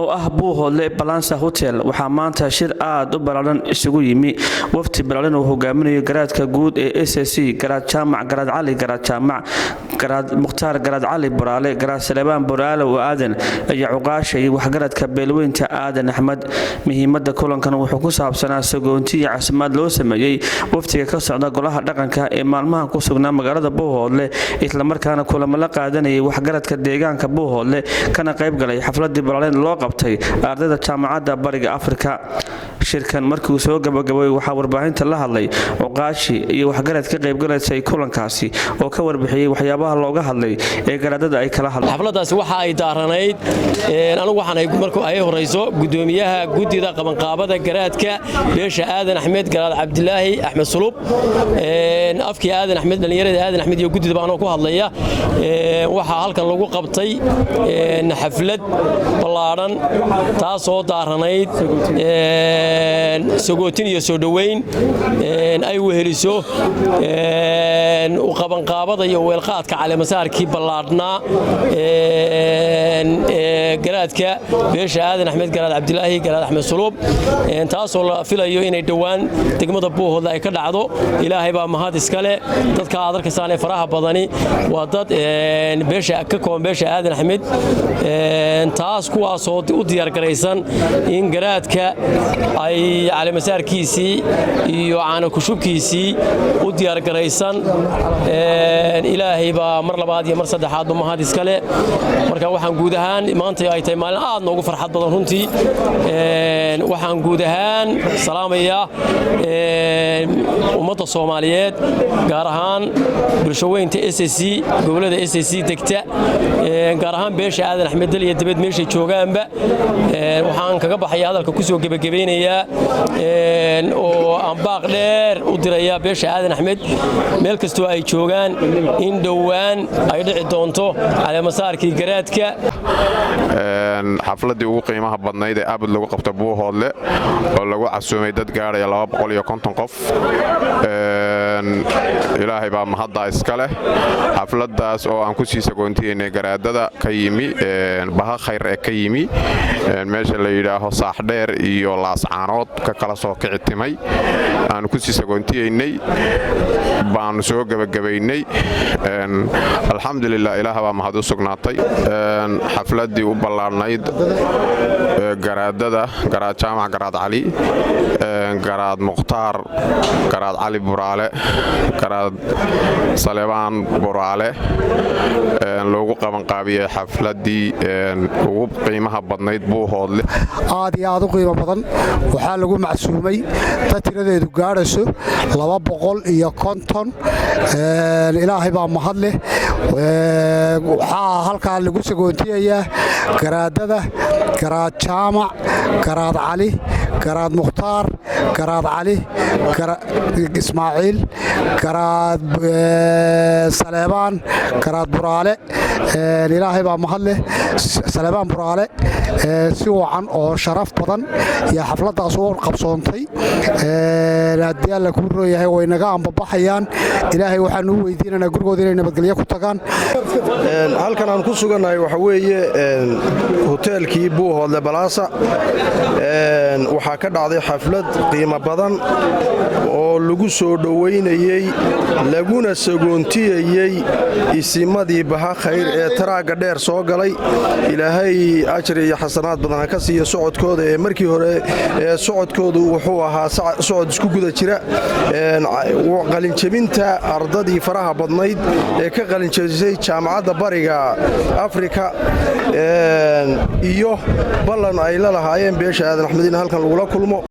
oo ah Buuhoodle Balansa Hotel waxaa maanta shir aad u ballaaran isugu yimi wafti ballaaran oo hogaaminayo garaadka guud ee SSC garaad jaamac garaad cali garaad jaamac garaad mukhtaar garaad cali buraale garaad Salebaan buraale oo aadan ayaa uqaashay waxgaradka beelweynta aadan Axmed muhiimadda kulankan wuxuu ku saabsanaa sagoonti iyo caasimad loo sameeyay waftiga ka socda golaha dhaqanka ee maalmaha ku sugnaa magaalada Buuhoodle isla markaana kulamo la qaadanayay waxgaradka deegaanka Buuhoodle kana qayb galay xafladii ballaaran loo qabtay ardayda jaamacadda Bariga Afrika shirkan markii uu soo gabagabay waxa warbaahinta la hadlay uqaashi iyo waxgarad ka qayb galayay kulankaasi oo ka warbixiyay waxyaabaha looga hadlay ee garaadada ay kala hadleen xafladaasi waxa ay daaranayd anigu waxaan markuu ay horeyso gudoomiyaha gudida qabanqaabada garaadka beesha aadan Axmed garaad Cabdilaahi Axmed Sulub afkii aadan Axmed dhalinyarada aadan Axmed iyo gudida baan ku hadlaya waxa halkan lagu qabtay xaflad ballaaran taas oo daaranayd sagootin iyo soo dhaweyn ay weheliso u qabanqaabada iyo weelqaadka caleemasaarkii ballaadhnaa garaadka beesha aadan Axmed garaad Cabdilaahi garaad Axmed Sulub taasoo la filayo inay dhawaan degmada Buuhoodle ay ka dhacdo ilaahay baa mahad iska leh dadka aad arkaysan ee faraha badani waa dad beesha ka kooban beesha aadan Axmed taas kuwaas oo u diyaar gareysan in garaadka ay caleemasaarkiisii iyo caana ku shubkiisii u diyaar gareysan ilaahay baa mar labaad iyo mar saddexaad mahad iska leh marka waxaan guud ahaan maanta ay tahay maalin aad noogu farxad badan runtii waxaan guud ahaan salaamayaa ummadda Soomaaliyeed gaar ahaan bulshaweynta SSC gobolada SSC degta gaar ahaan beesha aadan Axmed iyo dibad meesha joogaanba waxaan kaga baxay hadalka ku soo gabagabeynayaa oo aan baaq dheer u diraya beesha aadan Axmed meel kastoo ay joogaan in dhawaan ay dhici doonto caleemasaarkii garaadka xafladii ugu qiimaha badnayd ee abad lagu qabto Buuhoodle oo lagu casuumay dad gaaraya 250 qof ilaahay baa mahadda iska leh xafladaas oo aan ku sii sagoontiinay garaadada ka yimi baha khayr ee ka yimi meesha la yiraahdo Saaxdheer iyo Laascaanood ka kala soo kicitimay aan ku sii sagoontiinay baan soo gabagabeynay alxamdulillah ilaahay baa mahad u sugnaatay xafladii u ballaarnayd garaadada garaad jaamac garaad cali garaad mukhtaar garaad cali buraale garaad Salebaan buraale loogu qaban qaabiyay xafladii ugu qiimaha badnayd Buuhoodle aad iyo aad u qiimo badan waxa lagu macsuumay tiradeedu gaarayso 250 ilaahay baa mahad leh waxa halka lagu sagoontiyay garaadada garaad jaamac garaad cali garaad mukhtaar garaad cali Ismaaciil garaad Salebaan garaad buraale ilaahay baa mahad leh Salebaan buraale si wacan oo sharaf badan iyo xafladaas oo qabsoontay hadii alla ku rooyahay way naga ambabaxayaan ilaahay waxaan u weydiinanaa gurigooda inay nabadgelyo ku tagaan halkan aan ku suganahay waxa weeye hoteelkii Buuhoodle Balansa waxa ka dhacday xaflad qiimo badan oo lagu soo dhaweynayay laguna sagoontiyay isimadii baha khayr ee taraaga dheer soo galay ilaahay ajri iyo xasanaad badan ka siiyo socodkooda ee markii hore socodkoodu wuxuu ahaa socod isku guda jira qalin jabinta ardadii faraha badnayd ee ka qalin jabisay jaamacadda Bariga Afrika iyo ballan ay la lahaayeen beesha aadan Axmed in halkan lagu la kulmo